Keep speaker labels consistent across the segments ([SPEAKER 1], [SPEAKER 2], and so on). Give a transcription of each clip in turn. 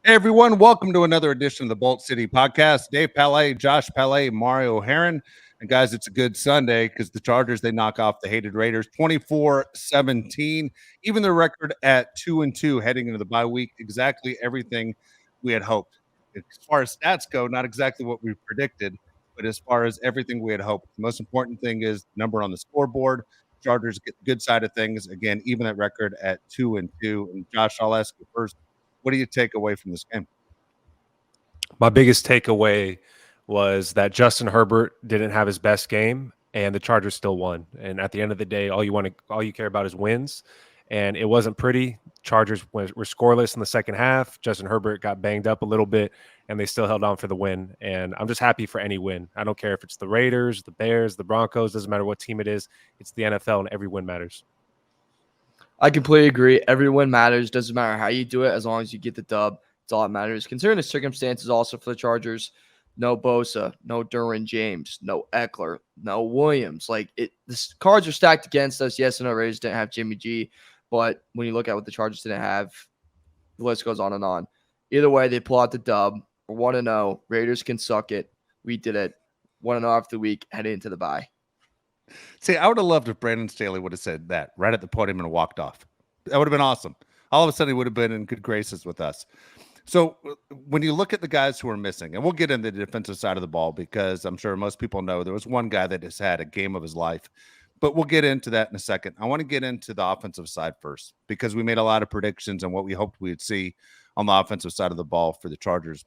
[SPEAKER 1] Hey everyone, welcome to another edition of the Bolt City Podcast. Dave Palais, Josh Palais, Mario Heron. And guys, it's a good Sunday because the Chargers, they knock off the hated Raiders 24-17. Even their record at 2-2 heading into the bye week, exactly everything we had hoped. As far as stats go, not exactly what we predicted, but as far as everything we had hoped. The most important thing is number on the scoreboard. Chargers get the good side of things. Again, even that record at 2-2. And Josh, I'll ask you first. What do you take away from this game?
[SPEAKER 2] My biggest takeaway was that Justin Herbert didn't have his best game and the Chargers still won. And at the end of the day, all you care about is wins. And it wasn't pretty. Chargers were scoreless in the second half. Justin Herbert got banged up a little bit and they still held on for the win. And I'm just happy for any win. I don't care if it's the Raiders, the Bears, the Broncos, doesn't matter what team it is. It's the NFL and every win matters.
[SPEAKER 3] I completely agree. Every win matters. Doesn't matter how you do it, as long as you get the dub. It's all that matters. Considering the circumstances also for the Chargers, no Bosa, no Derwin James, no Eckler, no Williams. The cards are stacked against us. Yes, I know Raiders didn't have Jimmy G, but when you look at what the Chargers didn't have, the list goes on and on. Either way, they pull out the dub. We're 1-0. Raiders can suck it. We did it. 1-0 after the week, heading into the bye.
[SPEAKER 1] See, I would have loved if Brandon Staley would have said that right at the podium and walked off. That would have been awesome. All of a sudden, he would have been in good graces with us. So when you look at the guys who are missing, and we'll get into the defensive side of the ball because I'm sure most people know there was one guy that has had a game of his life, but we'll get into that in a second. I want to get into the offensive side first because we made a lot of predictions on what we hoped we would see on the offensive side of the ball for the Chargers.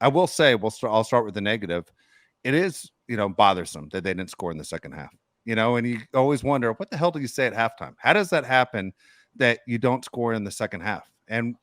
[SPEAKER 1] I will say, I'll start with the negative. It is, bothersome that they didn't score in the second half. And you always wonder, what the hell do you say at halftime? How does that happen that you don't score in the second half? And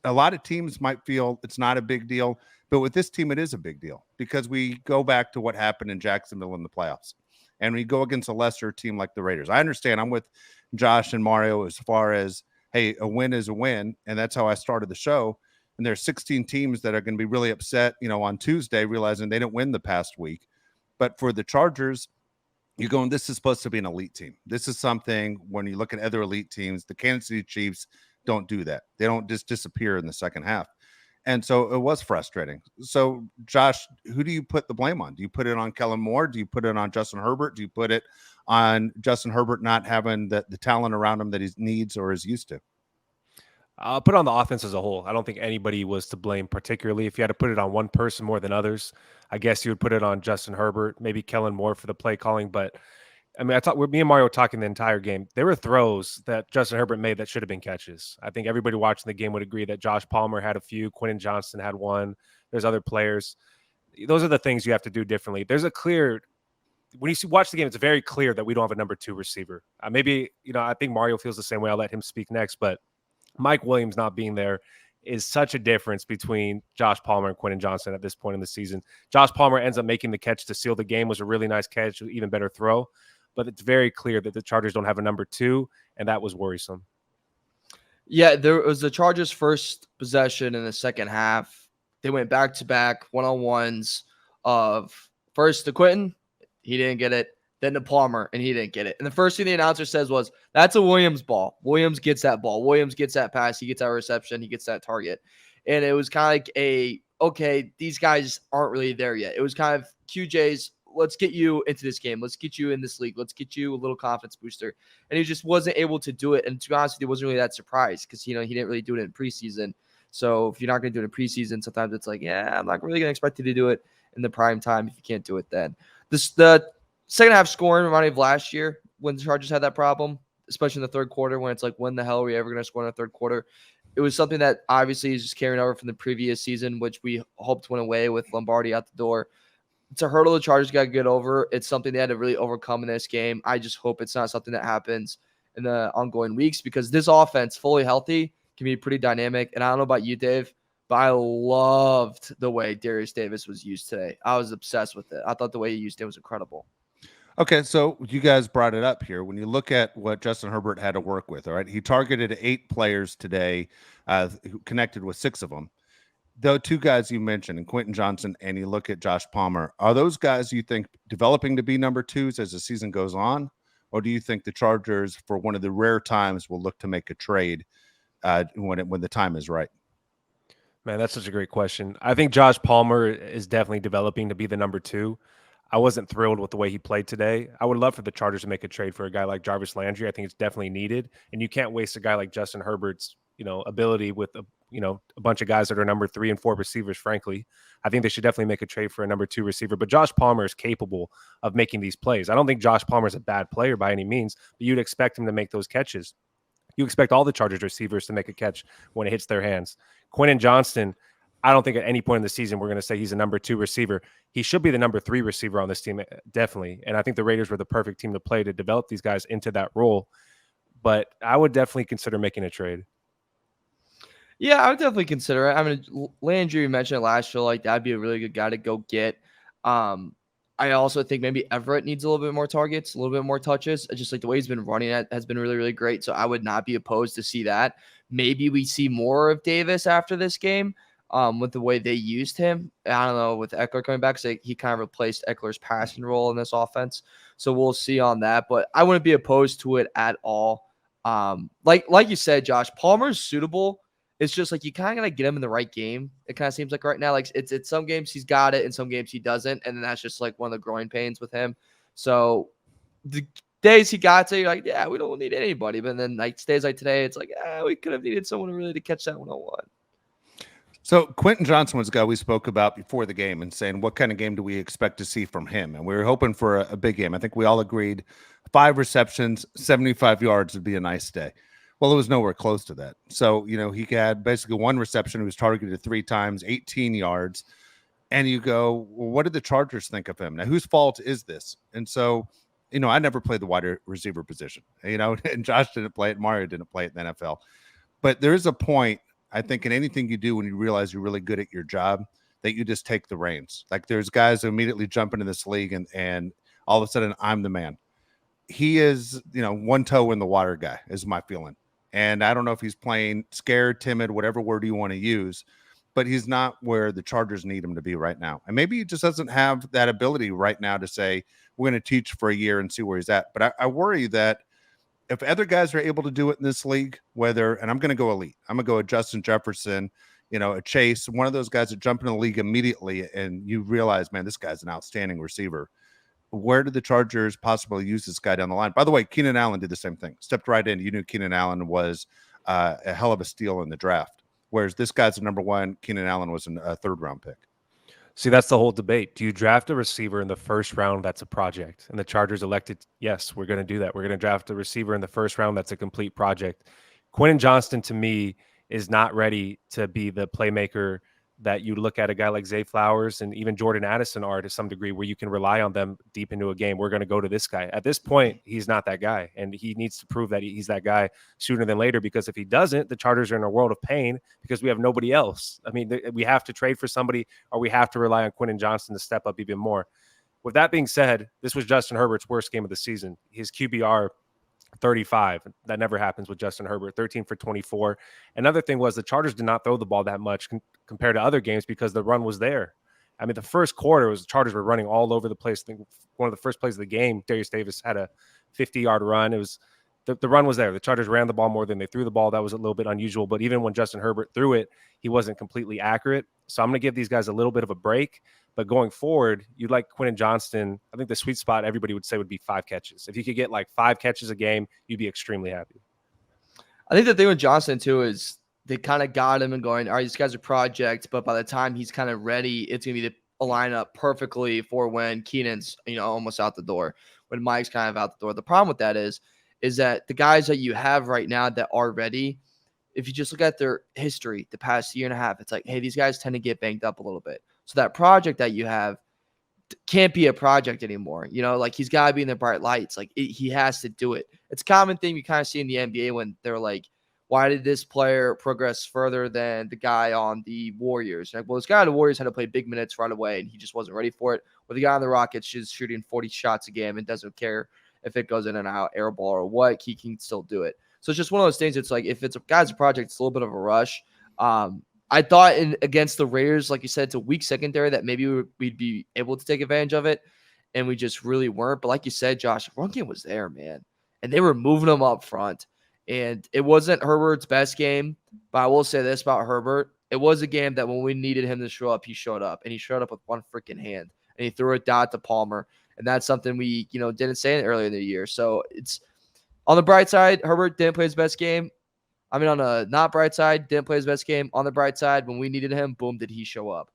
[SPEAKER 1] a lot of teams might feel it's not a big deal, but with this team, it is a big deal because we go back to what happened in Jacksonville in the playoffs and we go against a lesser team like the Raiders. I understand I'm with Josh and Mario as far as, hey, a win is a win. And that's how I started the show. And there's 16 teams that are going to be really upset, on Tuesday, realizing they didn't win the past week. But for the Chargers, you're going, this is supposed to be an elite team. This is something when you look at other elite teams, the Kansas City Chiefs don't do that. They don't just disappear in the second half. And so it was frustrating. So, Josh, who do you put the blame on? Do you put it on Kellen Moore? Do you put it on Justin Herbert? Do you put it on Justin Herbert not having the talent around him that he needs or is used to?
[SPEAKER 2] I'll put it on the offense as a whole. I don't think anybody was to blame particularly. If you had to put it on one person more than others, I guess you would put it on Justin Herbert, maybe Kellen Moore for the play calling. But I mean, me and Mario were talking the entire game. There were throws that Justin Herbert made that should have been catches. I think everybody watching the game would agree that Josh Palmer had a few, Quentin Johnston had one. There's other players. Those are the things you have to do differently. There's a clear when you watch the game, it's very clear that we don't have a number two receiver. Maybe, I think Mario feels the same way. I'll let him speak next, but Mike Williams not being there is such a difference between Josh Palmer and Quentin Johnston at this point in the season. Josh Palmer ends up making the catch to seal the game, was a really nice catch, even better throw. But it's very clear that the Chargers don't have a number two, and that was worrisome.
[SPEAKER 3] Yeah, there was the Chargers' first possession in the second half. They went back-to-back one-on-ones of first to Quentin. He didn't get it. Then to Palmer, and he didn't get it. And the first thing the announcer says was, that's a Williams ball. Williams gets that ball. Williams gets that pass. He gets that reception. He gets that target. And it was kind of like okay, these guys aren't really there yet. It was kind of QJ's, let's get you into this game. Let's get you in this league. Let's get you a little confidence booster. And he just wasn't able to do it. And to be honest with you, wasn't really that surprised because, he didn't really do it in preseason. So if you're not going to do it in preseason, sometimes it's like, yeah, I'm not really going to expect you to do it in the prime time if you can't do it then. The second half scoring reminded me of last year when the Chargers had that problem, especially in the third quarter when it's like, when the hell are we ever going to score in the third quarter? It was something that obviously is just carrying over from the previous season, which we hoped went away with Lombardi out the door. It's a hurdle the Chargers got to get over. It's something they had to really overcome in this game. I just hope it's not something that happens in the ongoing weeks because this offense, fully healthy, can be pretty dynamic. And I don't know about you, Dave, but I loved the way Darius Davis was used today. I was obsessed with it. I thought the way he used it was incredible.
[SPEAKER 1] Okay, so you guys brought it up here. When you look at what Justin Herbert had to work with, all right, he targeted 8 players today, who connected with 6 of them. The 2 guys you mentioned, and Quentin Johnston, and you look at Josh Palmer, are those guys you think developing to be number 2s as the season goes on? Or do you think the Chargers, for one of the rare times, will look to make a trade when the time is right?
[SPEAKER 2] Man, that's such a great question. I think Josh Palmer is definitely developing to be the number 2. I wasn't thrilled with the way he played today. I would love for the Chargers to make a trade for a guy like Jarvis Landry. I think it's definitely needed, and you can't waste a guy like Justin Herbert's, ability with a bunch of guys that are number 3 and 4 receivers. Frankly, I think they should definitely make a trade for a number 2 receiver. But Josh Palmer is capable of making these plays. I don't think Josh Palmer is a bad player by any means, but you'd expect him to make those catches. You expect all the Chargers receivers to make a catch when it hits their hands. Quentin Johnston, I don't think at any point in the season we're going to say he's a number 2 receiver. He should be the number 3 receiver on this team, definitely. And I think the Raiders were the perfect team to play to develop these guys into that role. But I would definitely consider making a trade.
[SPEAKER 3] Yeah, I would definitely consider it. I mean, Landry, you mentioned it last show, like that'd be a really good guy to go get. I also think maybe Everett needs a little bit more targets, a little bit more touches. Just like the way he's been running it has been really, really great. So I would not be opposed to see that. Maybe we see more of Davis after this game with the way they used him. I don't know, with Eckler coming back, so he kind of replaced Eckler's passing role in this offense. So we'll see on that. But I wouldn't be opposed to it at all. Like you said, Josh, Palmer's suitable. It's just like you kind of got to get him in the right game. It kind of seems like right now, like it's some games he's got it and some games he doesn't. And then that's just like one of the growing pains with him. So the days he got to, you're like, yeah, we don't need anybody. But then like days like today, it's like, we could have needed someone really to catch that 101.
[SPEAKER 1] So Quentin Johnson was a guy we spoke about before the game and saying, what kind of game do we expect to see from him? And we were hoping for a big game. I think we all agreed 5 receptions, 75 yards would be a nice day. Well, it was nowhere close to that. So, he had basically 1 reception. He was targeted 3 times, 18 yards. And you go, well, what did the Chargers think of him? Now, whose fault is this? And so, I never played the wide receiver position, and Josh didn't play it. Mario didn't play it in the NFL. But there is a point, I think, in anything you do when you realize you're really good at your job, that you just take the reins. Like there's guys who immediately jump into this league and all of a sudden I'm the man. He is, one toe in the water guy is my feeling. And I don't know if he's playing scared, timid, whatever word you want to use, but he's not where the Chargers need him to be right now. And maybe he just doesn't have that ability right now to say, we're going to teach for a year and see where he's at. But I worry that if other guys are able to do it in this league, and I'm going to go elite, I'm going to go a Justin Jefferson, a Chase, one of those guys that jump in the league immediately and you realize, man, this guy's an outstanding receiver. Where did the Chargers possibly use this guy down the line? By the way, Keenan Allen did the same thing. Stepped right in. You knew Keenan Allen was a hell of a steal in the draft. Whereas this guy's the number 1. Keenan Allen was a 3rd-round pick.
[SPEAKER 2] See, that's the whole debate. Do you draft a receiver in the 1st round that's a project? And the Chargers elected, yes, we're going to do that. We're going to draft a receiver in the 1st round that's a complete project. Quentin Johnston, to me, is not ready to be the playmaker that you look at a guy like Zay Flowers and even Jordan Addison are to some degree, where you can rely on them deep into a game. We're going to go to this guy. At this point, he's not that guy, and he needs to prove that he's that guy sooner than later, because if he doesn't, the Chargers are in a world of pain because we have nobody else. I mean, we have to trade for somebody, or we have to rely on Quentin Johnston to step up even more. With that being said, this was Justin Herbert's worst game of the season. His QBR 35. That never happens with Justin Herbert. 13 for 24. Another thing was the Chargers did not throw the ball that much compared to other games because the run was there. I mean, the first quarter was the Chargers were running all over the place. I think one of the first plays of the game, Darius Davis had a 50-yard run. It was the run was there. The Chargers ran the ball more than they threw the ball. That was a little bit unusual. But even when Justin Herbert threw it, he wasn't completely accurate. So I'm going to give these guys a little bit of a break. But going forward, you'd like Quentin Johnston. I think the sweet spot everybody would say would be 5 catches. If you could get like 5 catches a game, you'd be extremely happy.
[SPEAKER 3] I think the thing with Johnston too is they kind of got him and going, all right, these guys are projects, but by the time he's kind of ready, it's going to be a lineup perfectly for when Keenan's, almost out the door, when Mike's kind of out the door. The problem with that is that the guys that you have right now that are ready, if you just look at their history the past year and a half, it's like, hey, these guys tend to get banged up a little bit. So that project that you have can't be a project anymore. Like he's got to be in the bright lights. Like he has to do it. It's a common thing you kind of see in the NBA when they're like, why did this player progress further than the guy on the Warriors? Like, well, this guy on the Warriors had to play big minutes right away, and he just wasn't ready for it. Well, the guy on the Rockets is shooting 40 shots a game and doesn't care if it goes in and out, air ball or what, he can still do it. So it's just one of those things. It's like if it's a guy's project, it's a little bit of a rush. I thought against the Raiders, like you said, it's a weak secondary that maybe we'd be able to take advantage of it, and we just really weren't. But like you said, Josh, run game was there, man, and they were moving them up front. And it wasn't Herbert's best game, but I will say this about Herbert. it was a game that when we needed him to show up, he showed up, and he showed up with one freaking hand, and he threw a dot to Palmer, and that's something we didn't say earlier in the year. So it's on the bright side, Herbert didn't play his best game. I mean, on the not bright side, didn't play his best game. On the bright side, when we needed him, boom, did he show up.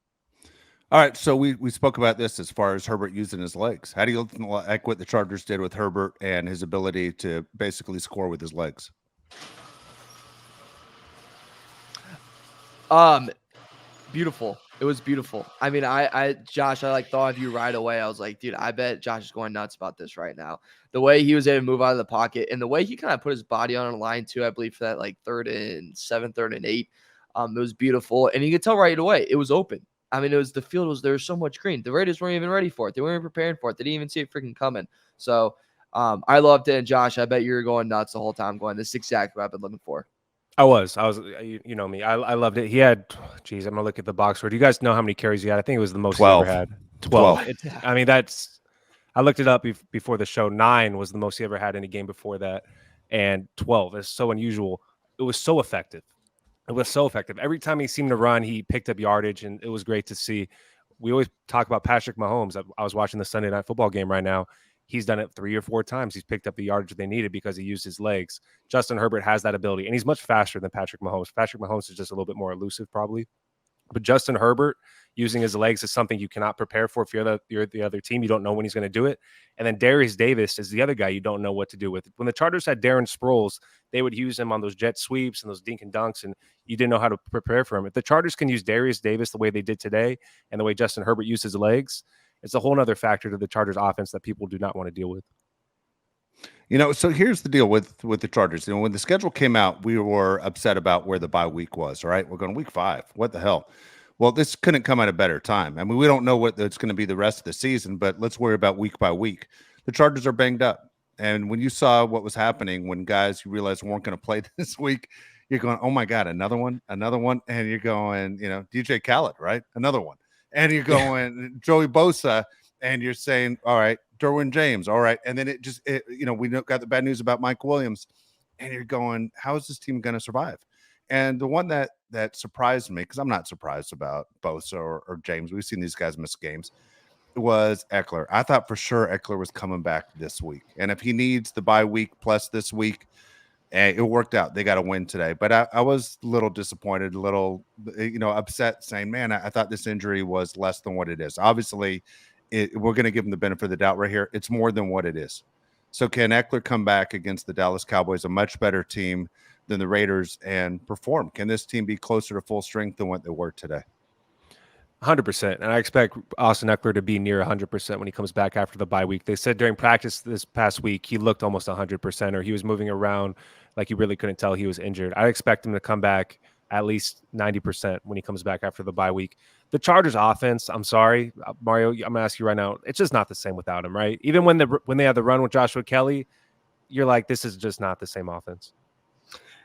[SPEAKER 1] All right, so we spoke about this as far as Herbert using his legs. How do you like what the Chargers did with Herbert and his ability to basically score with his legs?
[SPEAKER 3] Beautiful. It was beautiful. I mean, Josh, I thought of you right away. I was like, dude, I bet Josh is going nuts about this right now. The way he was able to move out of the pocket and the way he kind of put his body on a line too, I believe for that 3rd and 7, 3rd and 8. It was beautiful. And you could tell right away, it was open. I mean, there was so much green. The Raiders weren't even ready for it. They weren't even preparing for it. They didn't even see it freaking coming. So I loved it. And Josh, I bet you were going nuts the whole time going, this is exactly what I've been looking for.
[SPEAKER 2] I was, you know me. I loved it. He had, geez, I'm gonna look at the box score. Do you guys know how many carries he had? I think it was the most
[SPEAKER 1] 12.
[SPEAKER 2] he ever had. 12. I mean, I looked it up before the show. 9 was the most he ever had in a game before that, and 12 is so unusual. It was so effective. It was so effective. Every time he seemed to run, he picked up yardage, and it was great to see. We always talk about Patrick Mahomes. I was watching the Sunday Night Football game right now. He's done it 3 or 4 times. He's picked up the yardage they needed because he used his legs. Justin Herbert has that ability, and he's much faster than Patrick Mahomes. Patrick Mahomes is just a little bit more elusive, probably. But Justin Herbert using his legs is something you cannot prepare for if you're the other team. You don't know when he's going to do it. And then Darius Davis is the other guy you don't know what to do with. When the Chargers had Darren Sproles, they would use him on those jet sweeps and those dink and dunks, and you didn't know how to prepare for him. If the Chargers can use Darius Davis the way they did today and the way Justin Herbert used his legs, it's a whole other factor to the Chargers offense that people do not want to deal with.
[SPEAKER 1] So here's the deal with the Chargers. When the schedule came out, we were upset about where the bye week was, right? We're going week 5. What the hell? Well, this couldn't come at a better time. I mean, we don't know what it's going to be the rest of the season, but let's worry about week by week. The Chargers are banged up. And when you saw what was happening, when guys you realized weren't going to play this week, you're going, oh my God, another one. And you're going, DJ Khaled, right? Another one. And you're going Joey Bosa, and you're saying, all right, Derwin James, all right. And then we got the bad news about Mike Williams, and you're going, how is this team going to survive? And the one that surprised me, because I'm not surprised about Bosa or James, we've seen these guys miss games, was Eckler. I thought for sure Eckler was coming back this week. And if he needs the bye week plus this week, it worked out. They got a win today. But I was a little disappointed, a little, upset, saying, man, I thought this injury was less than what it is. Obviously, we're going to give him the benefit of the doubt right here. It's more than what it is. So can Eckler come back against the Dallas Cowboys, a much better team than the Raiders, and perform? Can this team be closer to full strength than what they were today?
[SPEAKER 2] 100%. And I expect Austin Eckler to be near 100% when he comes back after the bye week. They said during practice this past week, he looked almost 100%, or he was moving around like you really couldn't tell he was injured. I expect him to come back at least 90% when he comes back after the bye week. The Chargers offense, I'm sorry, Mario, I'm going to ask you right now, it's just not the same without him, right? Even when they had the run with Joshua Kelly, you're like, this is just not the same offense.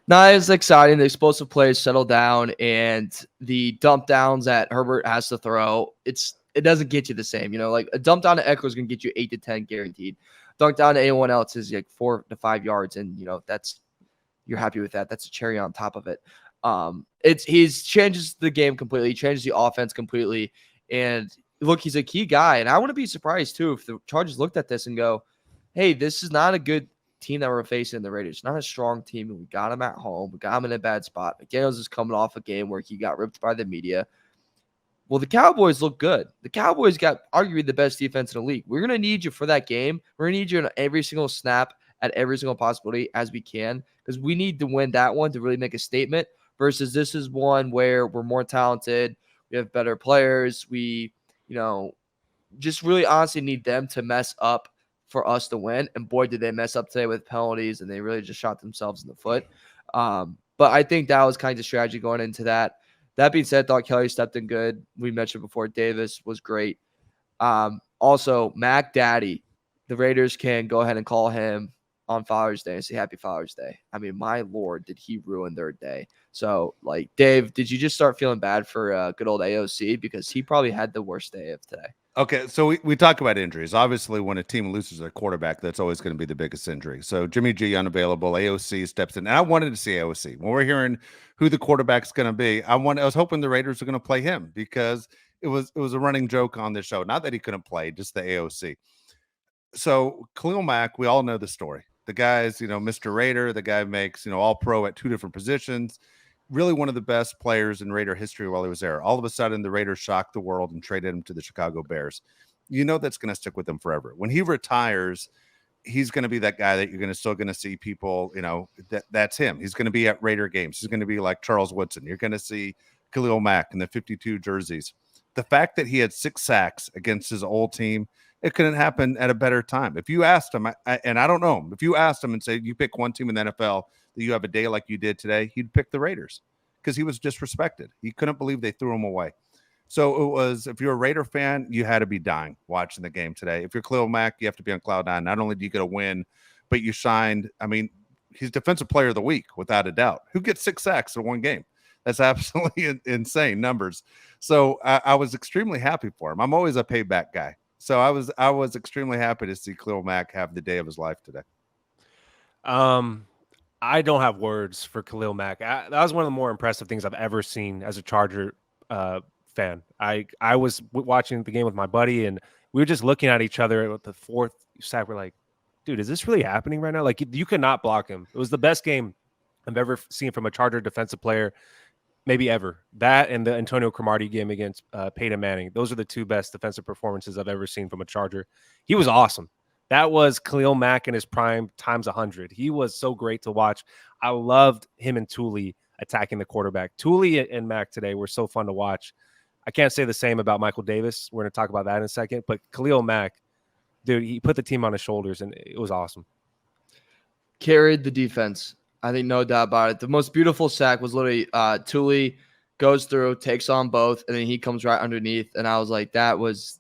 [SPEAKER 3] No, it's exciting. The explosive plays settle down, and the dump downs that Herbert has to throw, it doesn't get you the same. Like a dump down to Eckler is going to get you 8 to 10 guaranteed. Dunk down to anyone else is like 4 to 5 yards, and you're happy with that. That's a cherry on top of it. He's changes the game completely, he changes the offense completely, and look, he's a key guy. And I wouldn't be surprised too if the Chargers looked at this and go, "Hey, this is not a good team that we're facing in the Raiders. It's not a strong team, and we got him at home. We got him in a bad spot. McDaniels is coming off a game where he got ripped by the media. Well, the Cowboys look good. The Cowboys got arguably the best defense in the league. We're going to need you for that game. We're going to need you in every single snap at every single possibility as we can, because we need to win that one to really make a statement, versus this is one where we're more talented. We have better players. We, just really honestly need them to mess up for us to win. And boy, did they mess up today with penalties, and they really just shot themselves in the foot. But I think that was kind of the strategy going into that. That being said, I thought Kelly stepped in good. We mentioned before, Davis was great. Also, Mack Daddy, the Raiders can go ahead and call him on Father's Day and say Happy Father's Day. I mean, my Lord, did he ruin their day. So, Dave, did you just start feeling bad for good old AOC? Because he probably had the worst day of today.
[SPEAKER 1] Okay, so we talk about injuries. Obviously, when a team loses their quarterback, that's always going to be the biggest injury. So Jimmy G unavailable, AOC steps in, and I wanted to see AOC. When we're hearing who the quarterback's going to be, I was hoping the Raiders were going to play him because it was a running joke on this show. Not that he couldn't play, just the AOC. So Khalil Mack, we all know the story. The guy's, Mr. Raider. The guy makes, all pro at two different positions. Really one of the best players in Raider history while he was there. All of a sudden, the Raiders shocked the world and traded him to the Chicago Bears. That's going to stick with him forever. When he retires, he's going to be that guy that you're still going to see people, that's him. He's going to be at Raider games. He's going to be like Charles Woodson. You're going to see Khalil Mack in the 52 jerseys. The fact that he had 6 sacks against his old team, it couldn't happen at a better time. If you asked him, and I don't know him, if you asked him and say, you pick one team in the NFL that you have a day like you did today, he'd pick the Raiders because he was disrespected. He couldn't believe they threw him away. So it was, if you're a Raider fan, you had to be dying watching the game today. If you're Khalil Mack, you have to be on cloud nine. Not only do you get a win, but you signed, he's defensive player of the week, without a doubt. Who gets 6 sacks in one game? That's absolutely insane numbers. So I was extremely happy for him. I'm always a payback guy. So I was extremely happy to see Khalil Mack have the day of his life today.
[SPEAKER 2] I don't have words for Khalil Mack. That was one of the more impressive things I've ever seen as a Charger fan. I was watching the game with my buddy, and we were just looking at each other with the 4th sack. We're like, dude, is this really happening right now? Like, you could not block him. It was the best game I've ever seen from a Charger defensive player, maybe ever. That and the Antonio Cromartie game against Peyton Manning. Those are the 2 best defensive performances I've ever seen from a Charger. He was awesome. That was Khalil Mack in his prime times 100. He was so great to watch. I loved him and Thule attacking the quarterback. Thule and Mack today were so fun to watch. I can't say the same about Michael Davis. We're going to talk about that in a second. But Khalil Mack, dude, he put the team on his shoulders, and it was awesome.
[SPEAKER 3] Carried the defense. I think no doubt about it. The most beautiful sack was literally Thule goes through, takes on both, and then he comes right underneath. And I was like, that was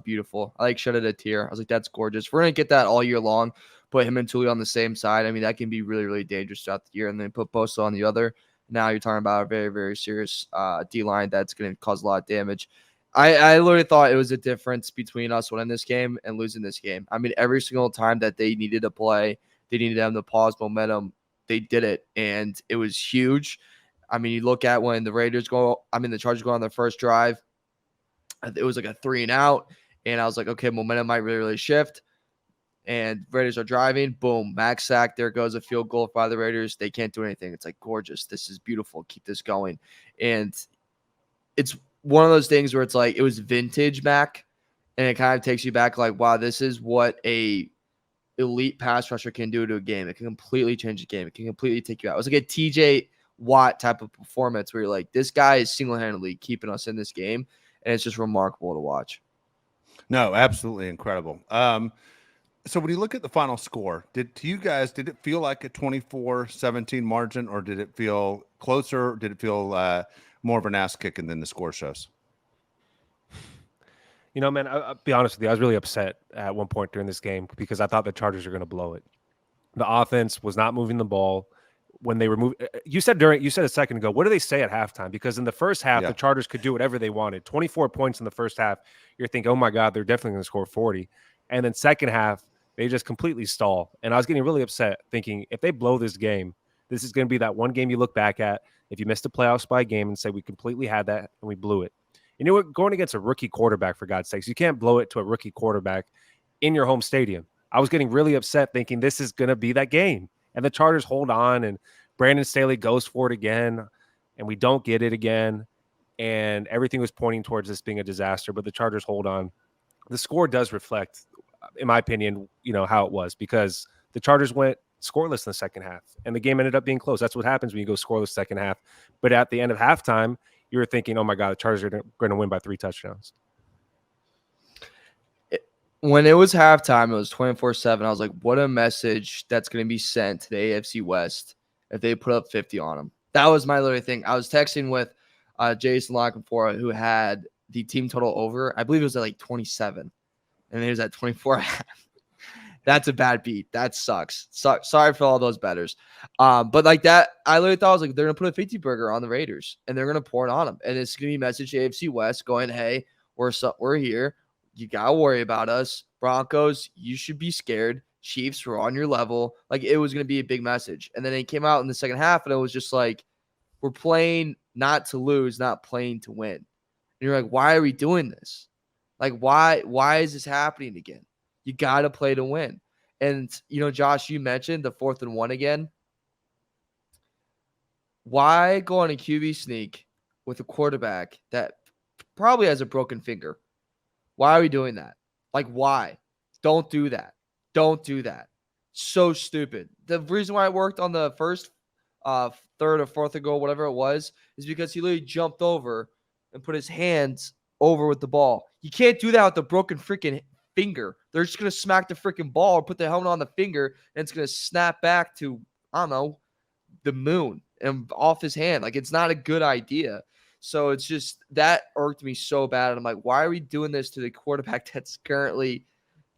[SPEAKER 3] beautiful. I shedded a tear. I was like, that's gorgeous. We're going to get that all year long. Put him and Thule on the same side. That can be really, really dangerous throughout the year. And then put Bosa on the other. Now you're talking about a very, very serious D-line that's going to cause a lot of damage. I literally thought it was a difference between us winning this game and losing this game. Every single time that they needed to play, they needed them to pause momentum, they did it, and it was huge. You look at when the the Chargers go on their first drive, it was like a 3-and-out, and I was like, okay, momentum might really, really shift. And Raiders are driving. Boom, Mack sack. There goes a field goal by the Raiders. They can't do anything. It's like gorgeous. This is beautiful. Keep this going. And it's one of those things where it's like it was vintage Mack, and it kind of takes you back like, wow, this is what a elite pass rusher can do to a game. It can completely change the game. It can completely take you out. It was like a TJ Watt type of performance where you're like, this guy is single-handedly keeping us in this game, and it's just remarkable to watch.
[SPEAKER 1] No, absolutely incredible. So when you look at the final score, did it feel like a 24-17 margin, or did it feel closer? Did it feel more of an ass kicking than the score shows?
[SPEAKER 2] Man, I'll be honest with you. I was really upset at one point during this game because I thought the Chargers were going to blow it. The offense was not moving the ball. When they were moving, you said a second ago, what do they say at halftime? Because in the first half, the Chargers could do whatever they wanted. 24 points in the first half. You're thinking, oh my God, they're definitely going to score 40. And then second half, they just completely stall. And I was getting really upset thinking if they blow this game, this is going to be that one game you look back at if you missed the playoffs by a game and say we completely had that and we blew it. We're going against a rookie quarterback, for God's sakes. You can't blow it to a rookie quarterback in your home stadium. I was getting really upset thinking this is going to be that game. And the Chargers hold on, and Brandon Staley goes for it again, and we don't get it again. And everything was pointing towards this being a disaster, but the Chargers hold on. The score does reflect, in my opinion, how it was, because the Chargers went scoreless in the second half, and the game ended up being close. That's what happens when you go scoreless second half. But at the end of halftime, you were thinking, oh my God, the Chargers are going to win by 3 touchdowns.
[SPEAKER 3] When it was halftime, it was 24-7. I was like, what a message that's going to be sent to the AFC West if they put up 50 on them. That was my literally thing. I was texting with Jason Lockenfora, who had the team total over. I believe it was at like 27, and it was at 24. That's a bad beat. That sucks. Sorry for all those bettors. But like that, I literally thought I was like, they're going to put a 50 burger on the Raiders, and they're going to pour it on them. And it's going to be a message to AFC West going, hey, we're here. you gotta worry about us. Broncos, you should be scared. Chiefs were on your level. Like, it was gonna be a big message. And then it came out in the second half, and it was just like, we're playing not to lose, not playing to win. And you're like, why are we doing this? Like, why is this happening again? You gotta play to win. And Josh, you mentioned the 4th and 1 again. Why go on a QB sneak with a quarterback that probably has a broken finger? Why are we doing that? Like, why? Don't do that. Don't do that. So stupid. The reason why it worked on the first, third or fourth and goal, whatever it was, is because he literally jumped over and put his hands over with the ball. You can't do that with a broken freaking finger. They're just going to smack the freaking ball or put the helmet on the finger, and it's going to snap back to, I don't know, the moon and off his hand. Like, it's not a good idea. So it's just, that irked me so bad. And I'm like, why are we doing this to the quarterback that's currently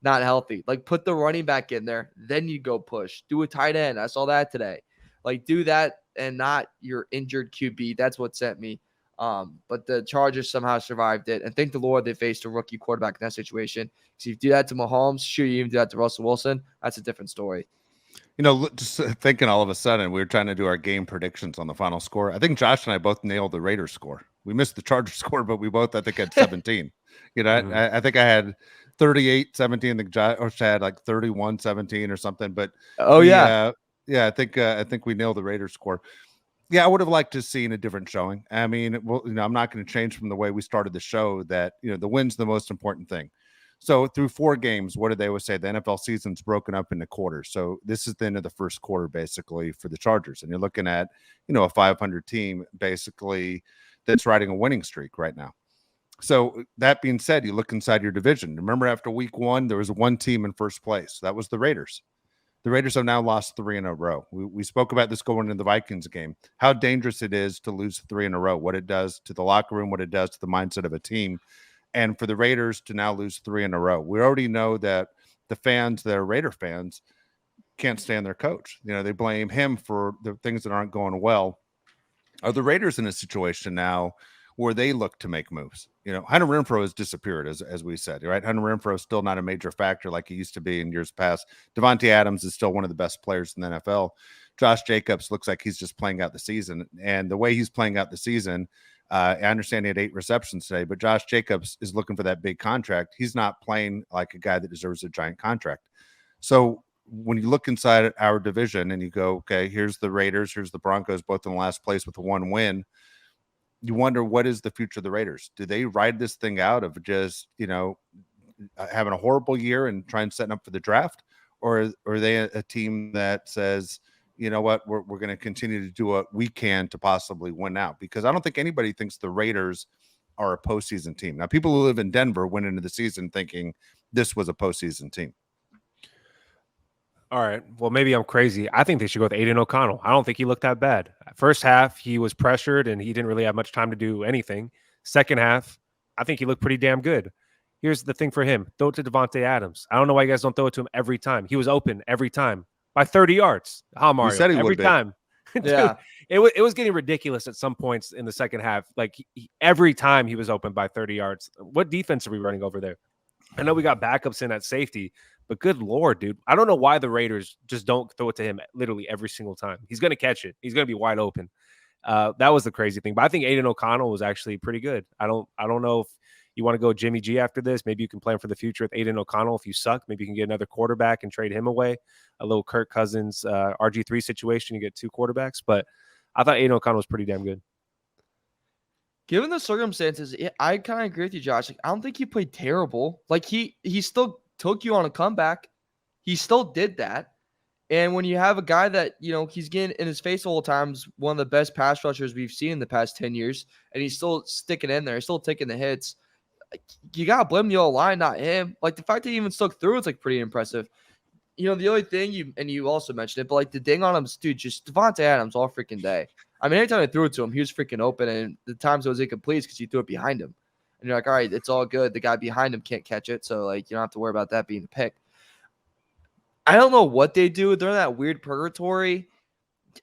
[SPEAKER 3] not healthy? Like, put the running back in there, then you go push. Do a tight end. I saw that today. Like, do that and not your injured QB. That's what sent me. But the Chargers somehow survived it. And thank the Lord they faced a rookie quarterback in that situation. Because if you do that to Mahomes, sure, you even do that to Russell Wilson, that's a different story.
[SPEAKER 1] Just thinking all of a sudden, we were trying to do our game predictions on the final score. I think Josh and I both nailed the Raiders score. We missed the Chargers score, but we both, I think, had 17. I think I had 38-17. I think Josh had like 31-17 or something. But I think we nailed the Raiders score. Yeah, I would have liked to have seen a different showing. I mean, I'm not going to change from the way we started the show that, the win's the most important thing. So through 4 games, what did they always say? The NFL season's broken up into quarters. So this is the end of the first quarter, basically, for the Chargers. And you're looking at, a 500 team, basically, that's riding a winning streak right now. So that being said, you look inside your division. Remember, after week 1, there was one team in first place. That was the Raiders. The Raiders have now lost 3 in a row. We spoke about this going into the Vikings game, how dangerous it is to lose 3 in a row, what it does to the locker room, what it does to the mindset of a team. And for the Raiders to now lose 3 in a row, we already know that the fans that are Raider fans can't stand their coach. They blame him for the things that aren't going well. Are the Raiders in a situation now where they look to make moves? Hunter Renfrow has disappeared, as we said, right? Hunter Renfrow is still not a major factor like he used to be in years past. Devontae Adams is still one of the best players in the NFL. Josh Jacobs looks like he's just playing out the season. And the way he's playing out the season, I understand he had 8 receptions today, but Josh Jacobs is looking for that big contract. He's not playing like a guy that deserves a giant contract. So when you look inside our division and you go, okay, here's the Raiders, here's the Broncos, both in the last place with 1 win. You wonder, what is the future of the Raiders? Do they ride this thing out of just, having a horrible year and try and setting up for the draft? Or are they a team that says, you know what, we're going to continue to do what we can to possibly win out? Because I don't think anybody thinks the Raiders are a postseason team. Now, people who live in Denver went into the season thinking this was a postseason team.
[SPEAKER 2] All right. Well, maybe I'm crazy. I think they should go with Aiden O'Connell. I don't think he looked that bad. First half, he was pressured and he didn't really have much time to do anything. Second half, I think he looked pretty damn good. Here's the thing for him. Throw it to Devontae Adams. I don't know why you guys don't throw it to him every time. He was open every time by 30 yards. Mario?
[SPEAKER 1] You said he
[SPEAKER 2] every
[SPEAKER 1] would
[SPEAKER 2] time.
[SPEAKER 3] Be. Yeah.
[SPEAKER 2] Dude, it was getting ridiculous at some points in the second half. Like, every time he was open by 30 yards. What defense are we running over there? I know we got backups in at safety, but good Lord, dude. I don't know why the Raiders just don't throw it to him literally every single time. He's going to catch it. He's going to be wide open. That was the crazy thing. But I think Aiden O'Connell was actually pretty good. I don't know if you want to go Jimmy G after this. Maybe you can plan for the future with Aiden O'Connell. If you suck, maybe you can get another quarterback and trade him away. A little Kirk Cousins RG3 situation. You get 2 quarterbacks. But I thought Aiden O'Connell was pretty damn good.
[SPEAKER 3] Given the circumstances, I kind of agree with you, Josh. Like, I don't think he played terrible. Like, he still took you on a comeback. He still did that. And when you have a guy that, he's getting in his face all the times, one of the best pass rushers we've seen in the past 10 years, and he's still sticking in there, still taking the hits, you got to blame the O-line, not him. Like, the fact that he even stuck through, it's, like, pretty impressive. The only thing you also mentioned it, but, like, the ding on him, dude, just Devontae Adams all freaking day. I mean, anytime I threw it to him, he was freaking open, and the times it was incomplete because he threw it behind him. And you're like, all right, it's all good. The guy behind him can't catch it, so, like, you don't have to worry about that being a pick. I don't know what they do. They're in that weird purgatory.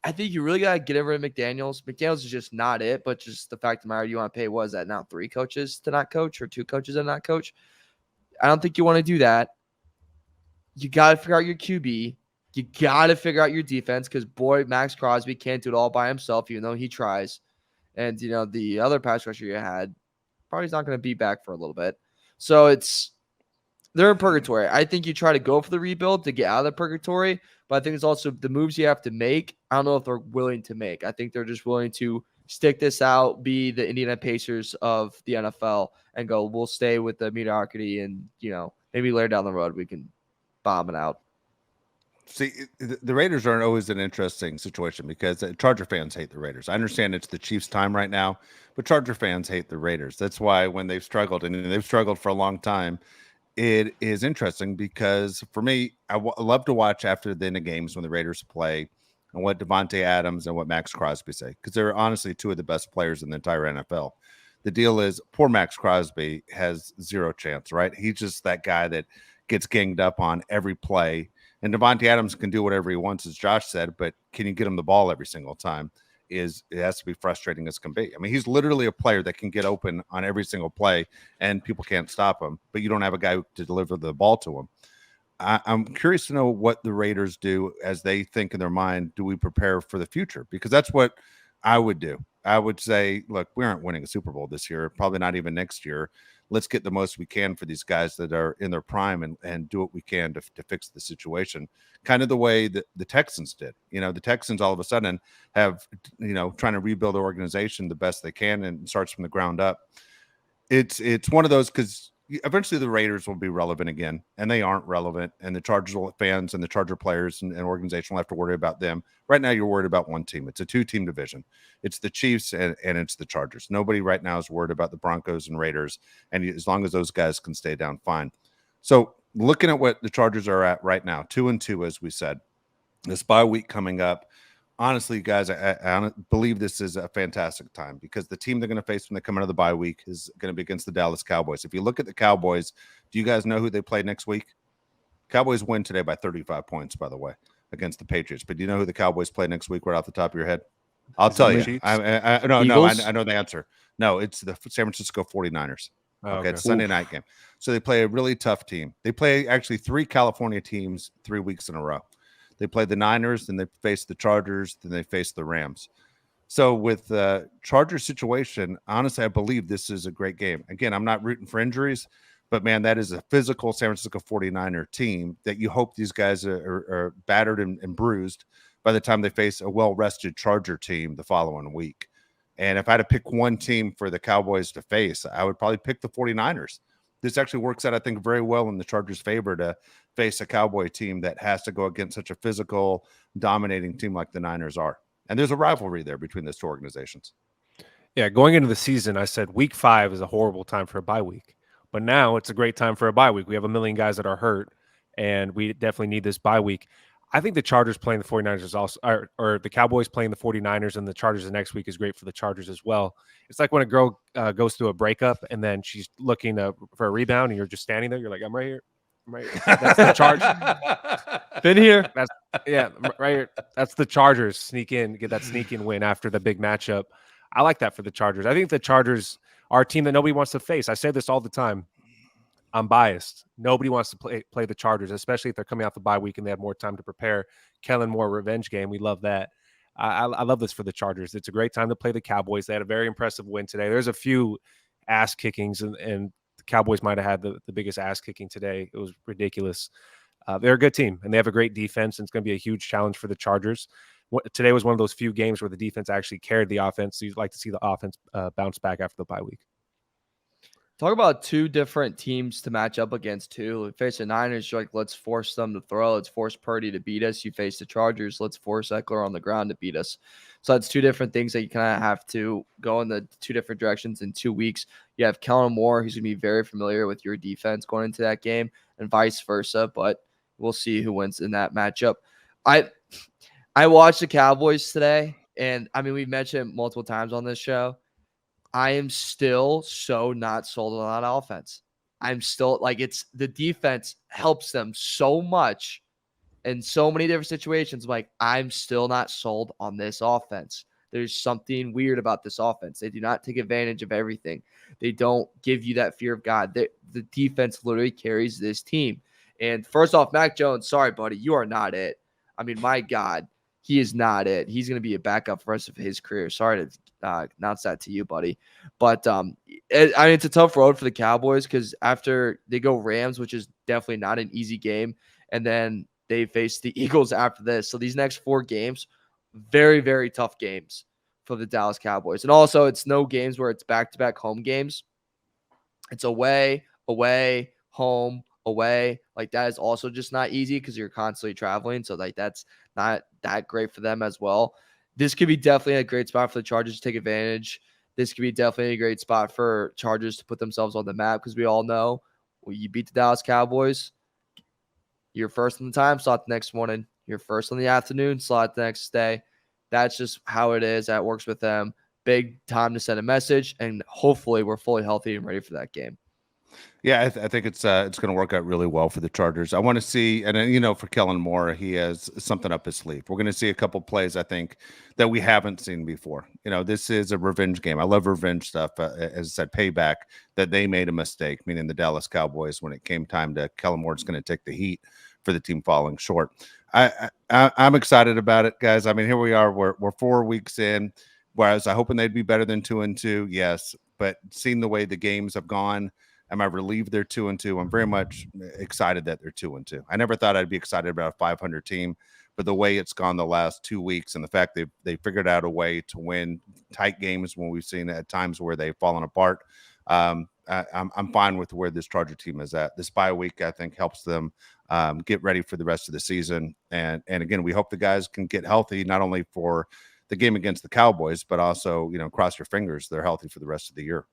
[SPEAKER 3] I think you really got to get rid of McDaniels. McDaniels is just not it, but just the fact of the matter, you want to pay, what is that now, 3 coaches to not coach or 2 coaches to not coach? I don't think you want to do that. You got to figure out your QB. You got to figure out your defense because, boy, Max Crosby can't do it all by himself, even though he tries. And, the other pass rusher you had probably is not going to be back for a little bit. So they're in purgatory. I think you try to go for the rebuild to get out of the purgatory, but I think it's also the moves you have to make. I don't know if they're willing to make. I think they're just willing to stick this out, be the Indiana Pacers of the NFL, and go, we'll stay with the mediocrity, and, maybe later down the road we can bomb it out.
[SPEAKER 1] See, the Raiders aren't always an interesting situation because Charger fans hate the Raiders. I understand it's the Chiefs' time right now, but Charger fans hate the Raiders. That's why when they've struggled, and they've struggled for a long time, it is interesting because for me, I love to watch after the end of games when the Raiders play and what Devontae Adams and what Max Crosby say, because they're honestly two of the best players in the entire NFL. The deal is poor Max Crosby has zero chance, right? He's just that guy that gets ganged up on every play. And Devontae Adams can do whatever he wants, as Josh said, but can you get him the ball every single time? It has to be frustrating as can be. I mean, he's literally a player that can get open on every single play, and people can't stop him. But you don't have a guy to deliver the ball to him. I'm curious to know what the Raiders do as they think in their mind. Do we prepare for the future? Because that's what I would do. I would say, look, we aren't winning a Super Bowl this year, probably not even next year. Let's get the most we can for these guys that are in their prime and do what we can to fix the situation. Kind of the way that the Texans did. The Texans all of a sudden have, trying to rebuild the organization the best they can and starts from the ground up. It's one of those because eventually the Raiders will be relevant again, and they aren't relevant. And the Chargers fans and the Charger players and organization will have to worry about them. Right now, you're worried about one team. It's a two-team division. It's the Chiefs and it's the Chargers. Nobody right now is worried about the Broncos and Raiders. And as long as those guys can stay down, fine. So looking at what the Chargers are at right now, 2-2, as we said, this bye week coming up. Honestly, guys, I believe this is a fantastic time because the team they're going to face when they come out of the bye week is going to be against the Dallas Cowboys. If you look at the Cowboys, do you guys know who they play next week? Cowboys win today by 35 points, by the way, against the Patriots. But do you know who the Cowboys play next week right off the top of your head? I'll tell you. I know the answer. No, it's the San Francisco 49ers. Okay, it's a Sunday night game. So they play a really tough team. They play actually 3 California teams 3 weeks in a row. They play the Niners, then they face the Chargers, then they face the Rams. So with the Chargers situation, honestly, I believe this is a great game. Again, I'm not rooting for injuries, but, man, that is a physical San Francisco 49er team that you hope these guys are battered and bruised by the time they face a well-rested Charger team the following week. And if I had to pick one team for the Cowboys to face, I would probably pick the 49ers. This actually works out, I think, very well in the Chargers' favor to face a Cowboy team that has to go against such a physical, dominating team like the Niners are. And there's a rivalry there between those two organizations.
[SPEAKER 2] Yeah, going into the season, I said week 5 is a horrible time for a bye week. But now it's a great time for a bye week. We have a million guys that are hurt, and we definitely need this bye week. I think the Chargers playing the 49ers is also, or the Cowboys playing the 49ers and the Chargers the next week is great for the Chargers as well. It's like when a girl goes through a breakup and then she's looking for a rebound and you're just standing there. You're like, I'm right here. I'm right here. That's the Chargers.
[SPEAKER 3] Been here.
[SPEAKER 2] Right here. That's the Chargers. Sneak in, get that sneak in win after the big matchup. I like that for the Chargers. I think the Chargers are a team that nobody wants to face. I say this all the time. I'm biased. Nobody wants to play the Chargers, especially if they're coming off the bye week and they have more time to prepare. Kellen Moore revenge game. We love that. I love this for the Chargers. It's a great time to play the Cowboys. They had a very impressive win today. There's a few ass kickings, and the Cowboys might have had the biggest ass kicking today. It was ridiculous. They're a good team, and they have a great defense, and it's going to be a huge challenge for the Chargers. Today was one of those few games where the defense actually carried the offense, so you'd like to see the offense bounce back after the bye week.
[SPEAKER 3] Talk about two different teams to match up against, too. You face the Niners, you're like, let's force them to throw. Let's force Purdy to beat us. You face the Chargers, let's force Eckler on the ground to beat us. So that's two different things that you kind of have to go in the two different directions in 2 weeks. You have Kellen Moore, who's going to be very familiar with your defense going into that game, and vice versa. But we'll see who wins in that matchup. I watched the Cowboys today, and, I mean, we've mentioned it multiple times on this show. I am still so not sold on that offense. I'm still it's the defense helps them so much in so many different situations. I'm still not sold on this offense. There's something weird about this offense. They do not take advantage of everything. They don't give you that fear of God. The defense literally carries this team. And first off, Mac Jones, sorry, buddy, you are not it. I mean, my God, he is not it. He's going to be a backup for the rest of his career. Sorry to announce that to you, buddy. But it's a tough road for the Cowboys because after they go Rams, which is definitely not an easy game, and then they face the Eagles after this. So these next 4 games, very, very tough games for the Dallas Cowboys. And also, it's no games where it's back-to-back home games. It's away, home, away. Like, that is also just not easy because you're constantly traveling. So, like, that's not that great for them as well. This could be definitely a great spot for the Chargers to take advantage. This could be definitely a great spot for Chargers to put themselves on the map because we all know when you beat the Dallas Cowboys, you're first in the time slot the next morning. You're first in the afternoon slot the next day. That's just how it is. That works with them. Big time to send a message, and hopefully we're fully healthy and ready for that game.
[SPEAKER 1] Yeah, I think it's going to work out really well for the Chargers. I want to see, and for Kellen Moore, he has something up his sleeve. We're going to see a couple plays, I think, that we haven't seen before. This is a revenge game. I love revenge stuff. As I said, payback that they made a mistake, meaning the Dallas Cowboys, when it came time to Kellen Moore's going to take the heat for the team falling short. I'm excited about it, guys. I mean, here we are. We're 4 weeks in. Whereas I hoping they'd be better than 2-2, yes, but seeing the way the games have gone. Am I relieved they're 2-2? I'm very much excited that they're 2-2. I never thought I'd be excited about a 500 team, but the way it's gone the last 2 weeks and the fact they figured out a way to win tight games when we've seen at times where they've fallen apart. I'm fine with where this Charger team is at. This bye week, I think, helps them get ready for the rest of the season. And again, we hope the guys can get healthy, not only for the game against the Cowboys, but also, cross your fingers, they're healthy for the rest of the year.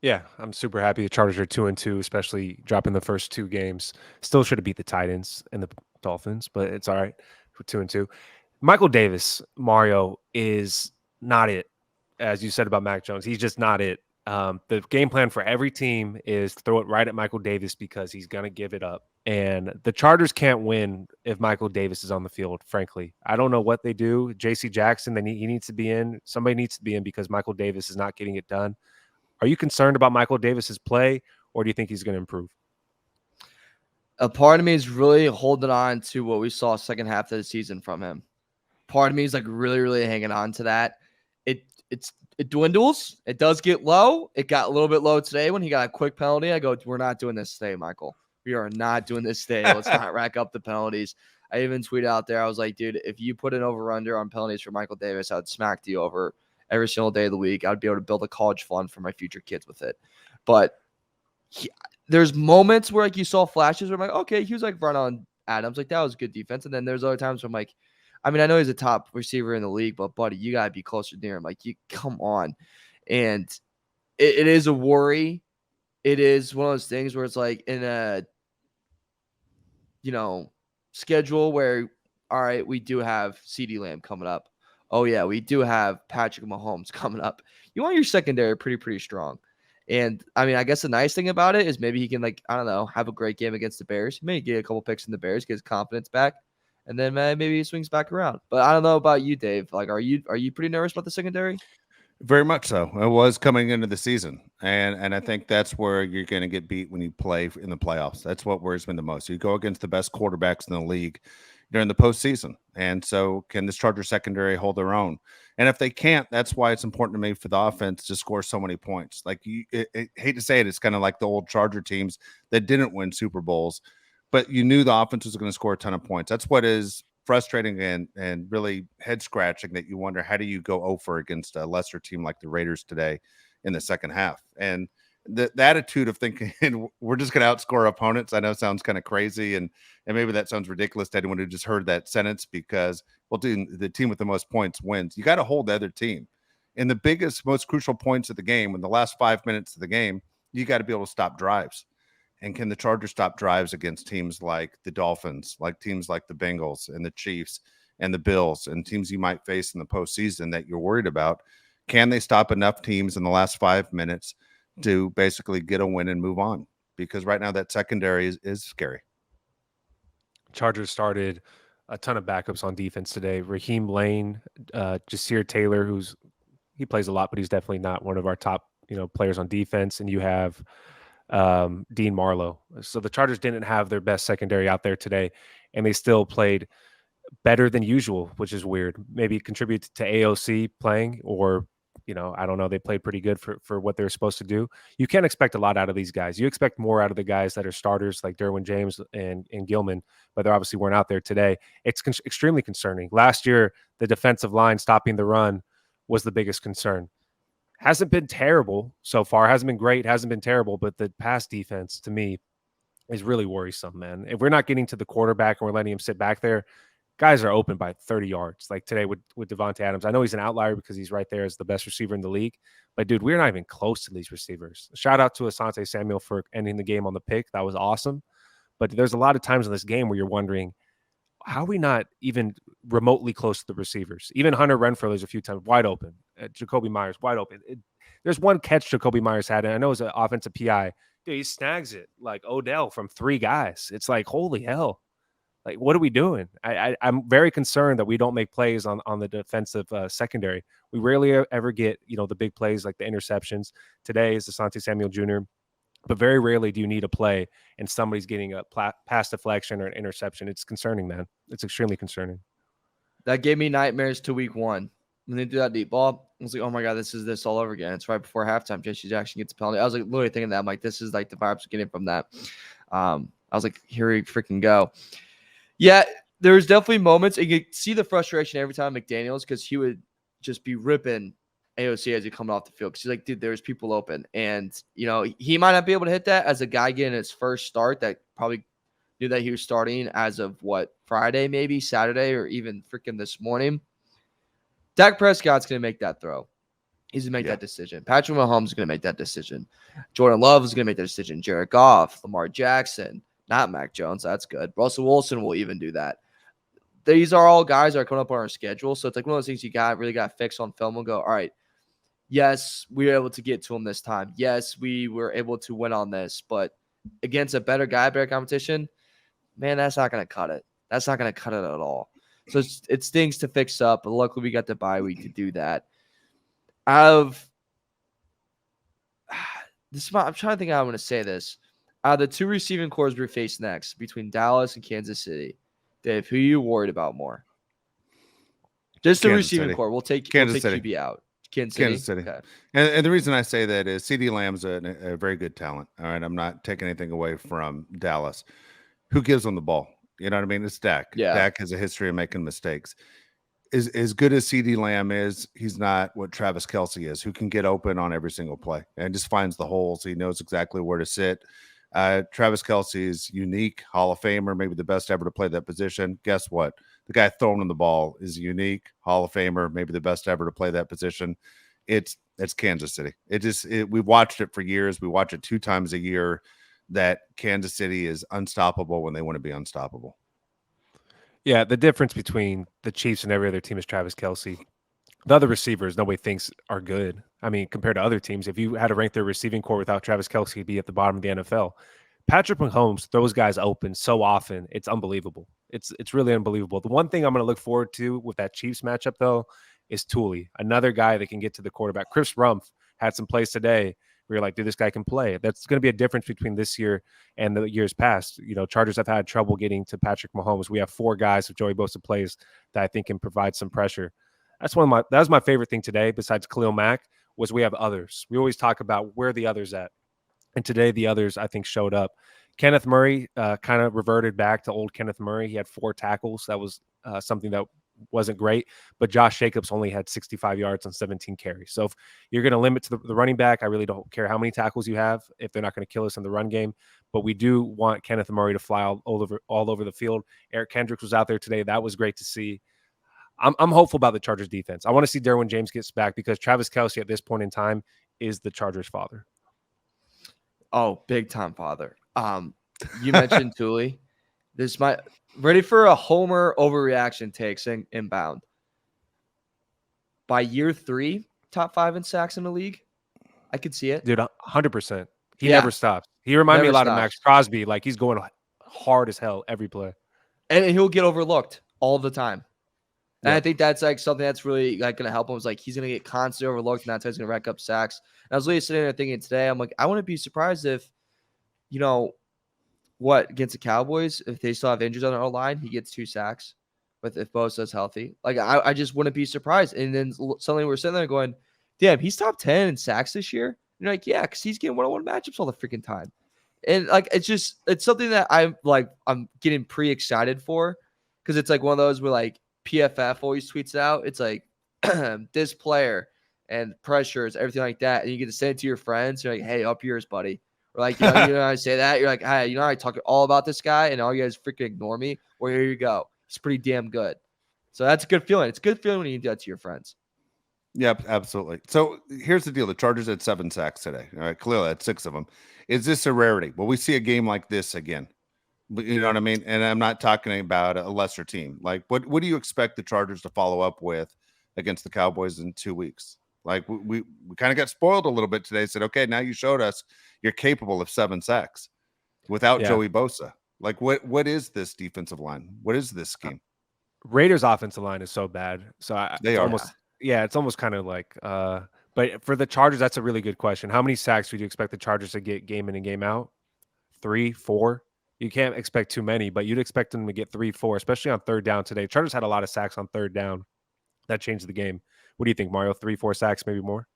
[SPEAKER 2] Yeah, I'm super happy the Chargers are 2-2, especially dropping the first 2 games. Still should have beat the Titans and the Dolphins, but it's all right. We're 2-2. Michael Davis, Mario, is not it. As you said about Mac Jones, he's just not it. The game plan for every team is to throw it right at Michael Davis because he's going to give it up. And the Chargers can't win if Michael Davis is on the field, frankly. I don't know what they do. J.C. Jackson, he needs to be in. Somebody needs to be in because Michael Davis is not getting it done. Are you concerned about Michael Davis's play, or do you think he's going to improve?
[SPEAKER 3] A part of me is really holding on to what we saw second half of the season from him. Part of me is like really, really hanging on to that. It dwindles. It does get low. It got a little bit low today when he got a quick penalty. I go, we're not doing this today, Michael. We are not doing this today. Let's not rack up the penalties. I even tweeted out there, I was like, dude, if you put an over-under on penalties for Michael Davis, I would smack you over every single day of the week. I'd be able to build a college fund for my future kids with it. But there's moments where like you saw flashes where I'm like, okay, he was like run on Adams. Like that was good defense. And then there's other times where I'm like, I mean, I know he's a top receiver in the league, but buddy, you gotta be closer near him. Like you come on. And it is a worry. It is one of those things where it's like in a schedule where, all right, we do have CeeDee Lamb coming up. Oh, yeah, we do have Patrick Mahomes coming up. You want your secondary pretty strong. And, I mean, I guess the nice thing about it is maybe he can, like, I don't know, have a great game against the Bears. He may get a couple picks in the Bears, get his confidence back, and then maybe he swings back around. But I don't know about you, Dave. Like, are you pretty nervous about the secondary?
[SPEAKER 1] Very much so. It was coming into the season. And I think that's where you're going to get beat when you play in the playoffs. That's what worries me the most. You go against the best quarterbacks in the league during the postseason. And so can this Charger secondary hold their own? And if they can't, that's why it's important to me for the offense to score so many points. Like hate to say it, it's kind of like the old Charger teams that didn't win Super Bowls, but you knew the offense was going to score a ton of points. That's what is frustrating and really head scratching, that you wonder, how do you go over against a lesser team like the Raiders today in the second half? And the attitude of thinking we're just going to outscore opponents, I know sounds kind of crazy, and maybe that sounds ridiculous to anyone who just heard that sentence, because, well, dude, the team with the most points wins. You got to hold the other team in the biggest, most crucial points of the game. In the last 5 minutes of the game, you got to be able to stop drives. And can the Chargers stop drives against teams like the Dolphins, like teams like the Bengals and the Chiefs and the Bills and teams you might face in the postseason that you're worried about? Can they stop enough teams in the last 5 minutes to basically get a win and move on? Because right now that secondary is scary.
[SPEAKER 2] Chargers started a ton of backups on defense today. Raheem Lane, Jasir Taylor, he plays a lot, but he's definitely not one of our top, players on defense. And you have Dean Marlowe. So the Chargers didn't have their best secondary out there today, and they still played better than usual, which is weird. Maybe contribute to AOC playing, or I don't know. They played pretty good for what they were supposed to do. You can't expect a lot out of these guys. You expect more out of the guys that are starters like Derwin James and Gilman, but they obviously weren't out there today. It's extremely concerning. Last year, the defensive line stopping the run was the biggest concern. Hasn't been terrible so far. Hasn't been great. Hasn't been terrible, but the pass defense to me is really worrisome, man. If we're not getting to the quarterback and we're letting him sit back there, guys are open by 30 yards. Like today with Devontae Adams. I know he's an outlier because he's right there as the best receiver in the league. But, dude, we're not even close to these receivers. Shout out to Asante Samuel for ending the game on the pick. That was awesome. But there's a lot of times in this game where you're wondering, how are we not even remotely close to the receivers? Even Hunter Renfrow, there's a few times wide open. Jacoby Myers, wide open. There's one catch Jacoby Myers had, and I know it was an offensive PI. Dude, he snags it like Odell from 3 guys. It's like, holy hell. Like, what are we doing? I'm very concerned that we don't make plays on the defensive secondary. We rarely ever get, the big plays like the interceptions. Today is Asante Samuel Jr., but very rarely do you need a play and somebody's getting a pass deflection or an interception. It's concerning, man. It's extremely concerning.
[SPEAKER 3] That gave me nightmares to week 1. When they do that deep ball, I was like, oh my God, this is this all over again. It's right before halftime. JC Jackson gets a penalty. I was like literally thinking that. I'm like, this is like the vibes we're getting from that. I was like, here we freaking go. Yeah, there's definitely moments. And you see the frustration every time McDaniels, because he would just be ripping AOC as he coming off the field. Because he's like, dude, there's people open. And, he might not be able to hit that as a guy getting his first start that probably knew that he was starting as of Friday, maybe Saturday, or even freaking this morning. Dak Prescott's going to make that throw. He's going to make that decision. Patrick Mahomes is going to make that decision. Jordan Love is going to make that decision. Jared Goff, Lamar Jackson, not Mac Jones. That's good. Russell Wilson will even do that. These are all guys that are coming up on our schedule. So it's like one of those things you really got to fix on film and go, all right, yes, we were able to get to him this time. Yes, we were able to win on this. But against a better guy, better competition, man, that's not going to cut it. That's not going to cut it at all. So it's things to fix up. But luckily, we got the bye week to do that. I'm trying to think how I'm going to say this. Out of the 2 receiving cores we face next between Dallas and Kansas City, Dave, who are you worried about more? Just the receiving core. We'll take QB out. Kansas City. Okay.
[SPEAKER 1] And the reason I say that is CeeDee Lamb's a very good talent. All right, I'm not taking anything away from Dallas. Who gives them the ball? You know what I mean? It's Dak.
[SPEAKER 3] Yeah.
[SPEAKER 1] Dak has a history of making mistakes. As good as CeeDee Lamb is, he's not what Travis Kelce is, who can get open on every single play and just finds the holes. He knows exactly where to sit. Travis Kelce is unique, Hall of Famer, maybe the best ever to play that position. Guess what? The guy throwing him the ball is unique, Hall of Famer, maybe the best ever to play that position. It's Kansas City. We've watched it for years. We watch it 2 times a year. That Kansas City is unstoppable when they want to be unstoppable.
[SPEAKER 2] Yeah, the difference between the Chiefs and every other team is Travis Kelce. The other receivers, nobody thinks are good. I mean, compared to other teams, if you had to rank their receiving core without Travis Kelce, he'd be at the bottom of the NFL. Patrick Mahomes throws guys open so often. It's unbelievable. It's really unbelievable. The one thing I'm going to look forward to with that Chiefs matchup, though, is Staley, another guy that can get to the quarterback. Chris Rumpf had some plays today where you're like, dude, this guy can play. That's going to be a difference between this year and the years past. Chargers have had trouble getting to Patrick Mahomes. We have 4 guys if Joey Bosa plays that I think can provide some pressure. That was my favorite thing today, besides Khalil Mack, was we have others. We always talk about where the others at. And today the others, I think, showed up. Kenneth Murray kind of reverted back to old Kenneth Murray. He had 4 tackles. That was something that wasn't great. But Josh Jacobs only had 65 yards on 17 carries. So if you're going to limit to the running back, I really don't care how many tackles you have if they're not going to kill us in the run game. But we do want Kenneth Murray to fly all over the field. Eric Kendricks was out there today. That was great to see. I'm hopeful about the Chargers defense. I want to see Derwin James gets back because Travis Kelce at this point in time is the Chargers' father.
[SPEAKER 3] Oh, big time father. You mentioned Thule. This might ready for a homer overreaction takes inbound. By year 3, top 5 in sacks in the league. I could see it.
[SPEAKER 2] Dude, 100%. He never stops. He reminds me a lot of Max Crosby. Like, he's going hard as hell every play.
[SPEAKER 3] And he'll get overlooked all the time. And
[SPEAKER 1] Yep.
[SPEAKER 3] I think that's like something that's really like going to help him. Is like he's going to get constantly overlooked, and that's how he's going to rack up sacks. And I was literally sitting there thinking today, I'm like, I wouldn't be surprised if, against the Cowboys, if they still have injuries on their line, he gets 2 sacks. With if Bosa's healthy, like I just wouldn't be surprised. And then suddenly we're sitting there going, damn, he's top 10 in sacks this year. And you're like, yeah, because he's getting 1-on-1 matchups all the freaking time. And like it's something that I'm getting pre-excited for, because it's like one of those where like PFF always tweets out. It's like this player and pressures, everything like that, and you get to send it to your friends. You're like, hey, up yours, buddy. Or like, you know, I say that. You're like, hey, I talk all about this guy, and all you guys freaking ignore me. Well, here you go. He's pretty damn good. So that's a good feeling. It's a good feeling when you do that to your friends.
[SPEAKER 1] Yep, absolutely. So here's the deal. The Chargers had 7 sacks today. All right, clearly had 6 of them. Is this a rarity? Will we see a game like this again? You know what I mean? And I'm not talking about a lesser team. Like, what do you expect the Chargers to follow up with against the Cowboys in 2 weeks? Like, we kind of got spoiled a little bit today. Said, okay, now you showed us you're capable of 7 sacks without Joey Bosa. Like, what is this defensive line? What is this scheme?
[SPEAKER 2] Raiders' offensive line is so bad. So
[SPEAKER 1] They are.
[SPEAKER 2] It's almost kind of like but for the Chargers, that's a really good question. How many sacks would you expect the Chargers to get game in and game out? 3, 4? You can't expect too many, but you'd expect them to get 3, 4, especially on third down today. Chargers had a lot of sacks on third down. That changed the game. What do you think, Mario? 3, 4 sacks, maybe more?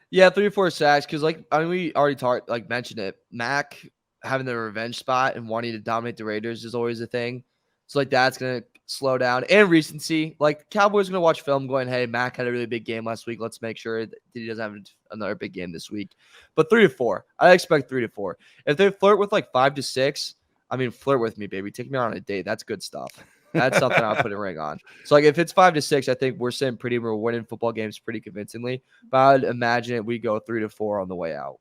[SPEAKER 3] Yeah, 3 or 4 sacks, because we already mentioned it. Mack having the revenge spot and wanting to dominate the Raiders is always a thing. So like that's gonna slow down. And recency, like Cowboys gonna watch film going, hey, Mack had a really big game last week. Let's make sure that he doesn't have another big game this week. But 3 to 4, I expect 3 to 4. If they flirt with like 5 to 6, I mean, flirt with me, baby. Take me on a date. That's good stuff. That's something I'll put a ring on. So like if it's 5 to 6, I think we're winning football games pretty convincingly. But I'd imagine we go 3 to 4 on the way out.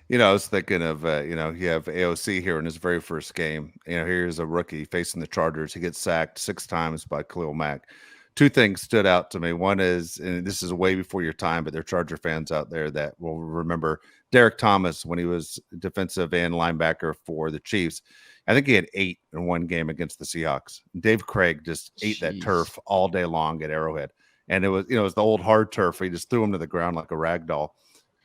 [SPEAKER 1] You know, I was thinking of, you have AOC here in his very first game. Here's a rookie facing the Chargers. He gets sacked 6 times by Khalil Mack. 2 things stood out to me. One is, and this is way before your time, but there are Charger fans out there that will remember Derek Thomas when he was defensive end linebacker for the Chiefs. I think he had 8 in one game against the Seahawks. Dave Craig just ate that turf all day long at Arrowhead. And it was the old hard turf. He just threw him to the ground like a rag doll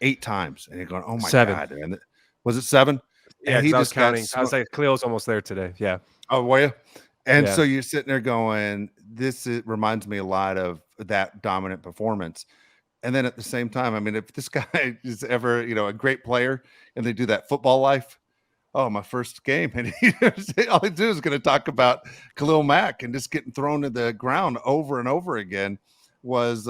[SPEAKER 1] 8 times. And you're going, oh my
[SPEAKER 2] 7.
[SPEAKER 1] God. And was it 7?
[SPEAKER 2] Yeah, he was counting. I was like, Khalil's almost there today. Yeah.
[SPEAKER 1] Oh, were you? And so you're sitting there going, reminds me a lot of that dominant performance. And then at the same time, I mean, if this guy is ever, a great player and they do that football life, oh, my first game. And all he do is going to talk about Khalil Mack and just getting thrown to the ground over and over again was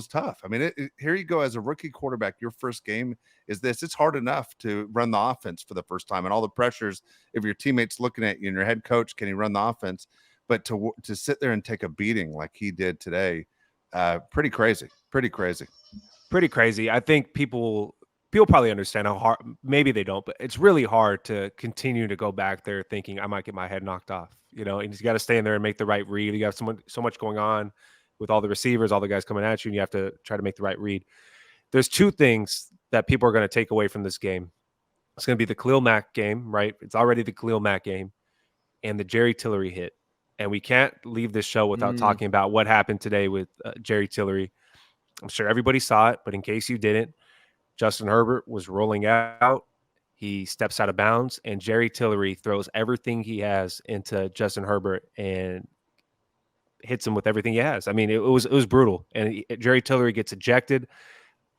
[SPEAKER 1] tough. I mean, here you go as a rookie quarterback. Your first game is this. It's hard enough to run the offense for the first time, and all the pressures if your teammates looking at you and your head coach, can he run the offense? But to sit there and take a beating like he did today, pretty crazy.
[SPEAKER 2] I think people probably understand how hard. Maybe they don't, but it's really hard to continue to go back there thinking I might get my head knocked off. And you got to stay in there and make the right read. You have so much going on with all the receivers, all the guys coming at you, and you have to try to make the right read. There's 2 things that people are going to take away from this game. It's going to be the Khalil Mack game, right? It's already the Khalil Mack game, and the Jerry Tillery hit. And we can't leave this show without talking about what happened today with Jerry Tillery. I'm sure everybody saw it, but in case you didn't, Justin Herbert was rolling out. He steps out of bounds, and Jerry Tillery throws everything he has into Justin Herbert and hits him with everything he has. I mean, it was brutal. And Jerry Tillery gets ejected.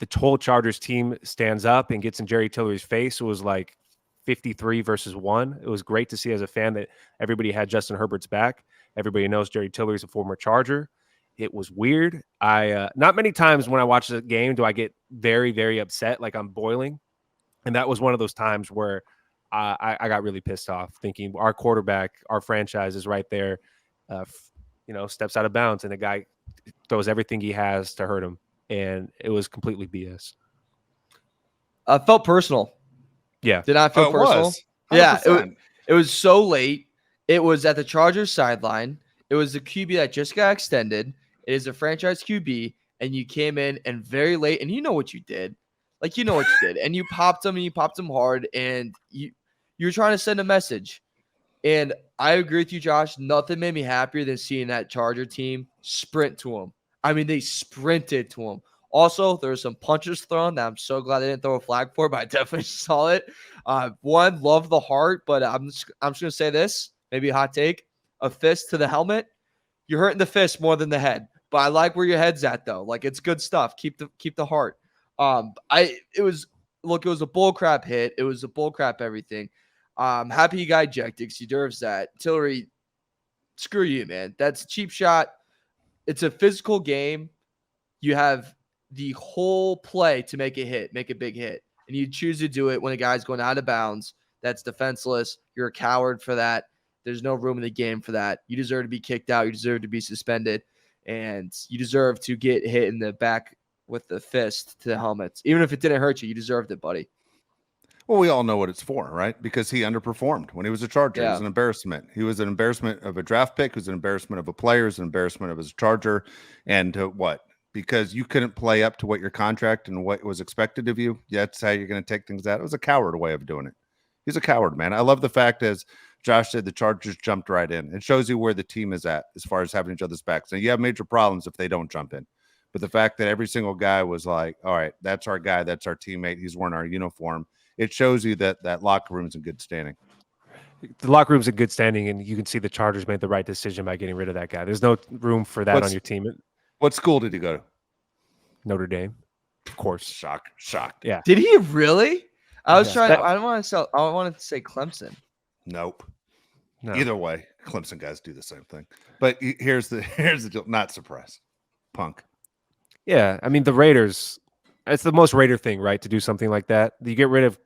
[SPEAKER 2] The whole Chargers team stands up and gets in Jerry Tillery's face. It was like 53 versus 1. It was great to see as a fan that everybody had Justin Herbert's back. Everybody knows Jerry Tillery's a former Charger. It was weird. Not many times when I watch the game do I get very, very upset, like I'm boiling. And that was one of those times where I got really pissed off, thinking our quarterback, our franchise is right there, steps out of bounds, and the guy throws everything he has to hurt him. And it was completely BS.
[SPEAKER 3] Felt personal.
[SPEAKER 2] Yeah.
[SPEAKER 3] Did not feel personal.
[SPEAKER 1] Was.
[SPEAKER 3] Yeah. It was so late. It was at the Chargers sideline. It was the QB that just got extended. It is a franchise QB, and you came in and very late, and you know what you did. Like, you know what you did. And you popped him hard, and you were trying to send a message. And I agree with you, Josh. Nothing made me happier than seeing that Charger team sprint to him. I mean, they sprinted to him. Also, there were some punches thrown that I'm so glad they didn't throw a flag for, but I definitely saw it. One, love the heart, but I'm just going to say this, maybe a hot take. A fist to the helmet, you're hurting the fist more than the head. But I like where your head's at, though. Like, it's good stuff. Keep the heart. It was a bullcrap hit. It was a bullcrap everything. Happy you got ejected because he deserves that. Tillery, screw you, man. That's a cheap shot. It's a physical game. You have the whole play to make a hit, make a big hit. And you choose to do it when a guy's going out of bounds. That's defenseless. You're a coward for that. There's no room in the game for that. You deserve to be kicked out. You deserve to be suspended. And you deserve to get hit in the back with the fist to the helmets. Even if it didn't hurt you, you deserved it, buddy.
[SPEAKER 1] Well, we all know what it's for, right? Because he underperformed when he was a Charger.
[SPEAKER 3] Yeah.
[SPEAKER 1] It was an embarrassment. He was an embarrassment of a draft pick. It was an embarrassment of a player. It was an embarrassment of his Charger. And what? Because you couldn't play up to what your contract and what was expected of you. That's how you're going to take things out. It was a coward way of doing it. He's a coward, man. I love the fact, as Josh said, the Chargers jumped right in. It shows you where the team is at as far as having each other's backs. Now, you have major problems if they don't jump in. But the fact that every single guy was like, all right, that's our guy. That's our teammate. He's wearing our uniform. It shows you that that locker room's in good standing.
[SPEAKER 2] The locker room's in good standing, and you can see the Chargers made the right decision by getting rid of that guy. There's no room for that on your team.
[SPEAKER 1] What school did he go to?
[SPEAKER 2] Notre Dame, of course.
[SPEAKER 1] Shocked.
[SPEAKER 2] Yeah.
[SPEAKER 3] Did he really? I was
[SPEAKER 2] Yeah.
[SPEAKER 3] trying. I wanted to say Clemson.
[SPEAKER 1] Nope.
[SPEAKER 2] No.
[SPEAKER 1] Either way, Clemson guys do the same thing. But here's the deal. Not surprised. Punk.
[SPEAKER 2] Yeah, I mean the Raiders. It's the most Raider thing, right? To do something like that. You get rid of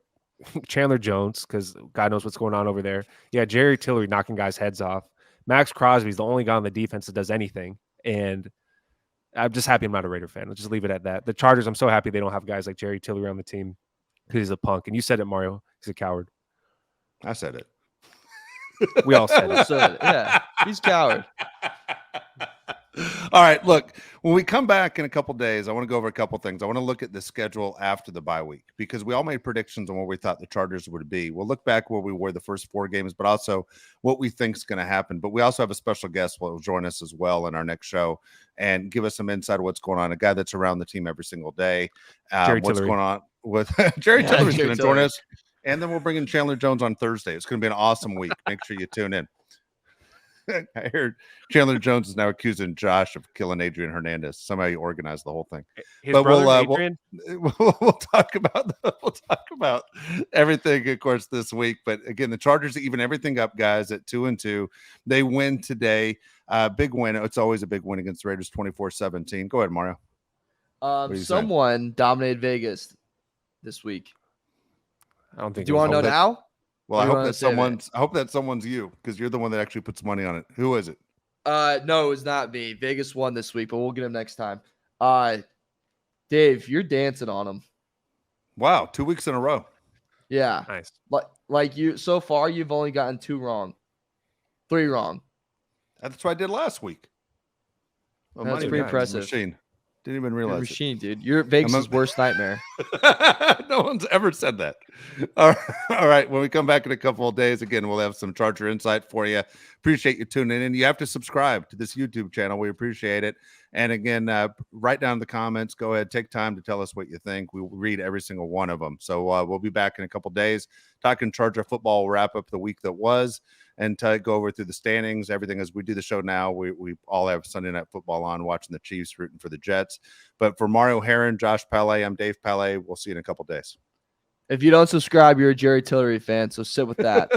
[SPEAKER 2] Chandler Jones because God knows what's going on over there. Yeah, Jerry Tillery knocking guys' heads off. Max Crosby's the only guy on the defense that does anything, and I'm just happy I'm not a Raider fan. Let's just leave it at that. The Chargers, I'm so happy they don't have guys like Jerry Tillery on the team because he's a punk. And you said it, Mario. He's a coward.
[SPEAKER 1] I said it.
[SPEAKER 2] We all said it.
[SPEAKER 3] So, yeah, he's a coward.
[SPEAKER 1] All right, look, when we come back in a couple days, I want to go over a couple things. I want to look at the schedule after the bye week because we all made predictions on where we thought the Chargers would be. We'll look back where we were the first 4 games, but also what we think is going to happen. But we also have a special guest who will join us as well in our next show and give us some insight of what's going on. A guy that's around the team every single day. What's going on with Jerry Tillery's going to join us. And then we'll bring in Chandler Jones on Thursday. It's going to be an awesome week. Make sure you tune in. I heard Chandler Jones is now accusing Josh of killing Adrian Hernandez. Somehow he organized the whole thing.
[SPEAKER 2] His
[SPEAKER 1] But
[SPEAKER 2] brother, Adrian?
[SPEAKER 1] we'll talk about everything, of course, this week. But again, the Chargers even everything up, guys, at 2-2. They win today. Big win. It's always a big win against the Raiders, 24-17. Go ahead, Mario.
[SPEAKER 3] Someone dominated Vegas this week.
[SPEAKER 2] I don't think.
[SPEAKER 3] Do you want to know now?
[SPEAKER 1] Well, I hope that someone's you because you're the one that actually puts money on it. Who is it?
[SPEAKER 3] No, it was not me. Vegas won this week, but we'll get him next time. Dave, you're dancing on him.
[SPEAKER 1] Wow, 2 weeks in a row.
[SPEAKER 3] Yeah.
[SPEAKER 2] Nice.
[SPEAKER 3] Like you so far, you've only gotten 2 wrong. 3 wrong.
[SPEAKER 1] That's what I did last week. Well,
[SPEAKER 3] That's
[SPEAKER 1] money
[SPEAKER 3] pretty
[SPEAKER 1] back.
[SPEAKER 3] impressive.
[SPEAKER 1] Machine. Didn't even
[SPEAKER 3] You're a
[SPEAKER 1] realize
[SPEAKER 3] machine, dude. You're Vegas' worst nightmare.
[SPEAKER 1] No one's ever said that. All right. When we come back in a couple of days, again, we'll have some Charger insight for you. Appreciate you tuning in. You have to subscribe to this YouTube channel. We appreciate it. And again, write down in the comments. Go ahead. Take time to tell us what you think. We will read every single one of them. So we'll be back in a couple of days talking Charger football. We'll wrap up the week that was and go over through the standings, everything as we do the show now. We all have Sunday Night Football on, watching the Chiefs, rooting for the Jets. But for Mario Heron, Josh Pele, I'm Dave Pele. We'll see you in a couple days.
[SPEAKER 3] If you don't subscribe, you're a Jerry Tillery fan, so sit with that.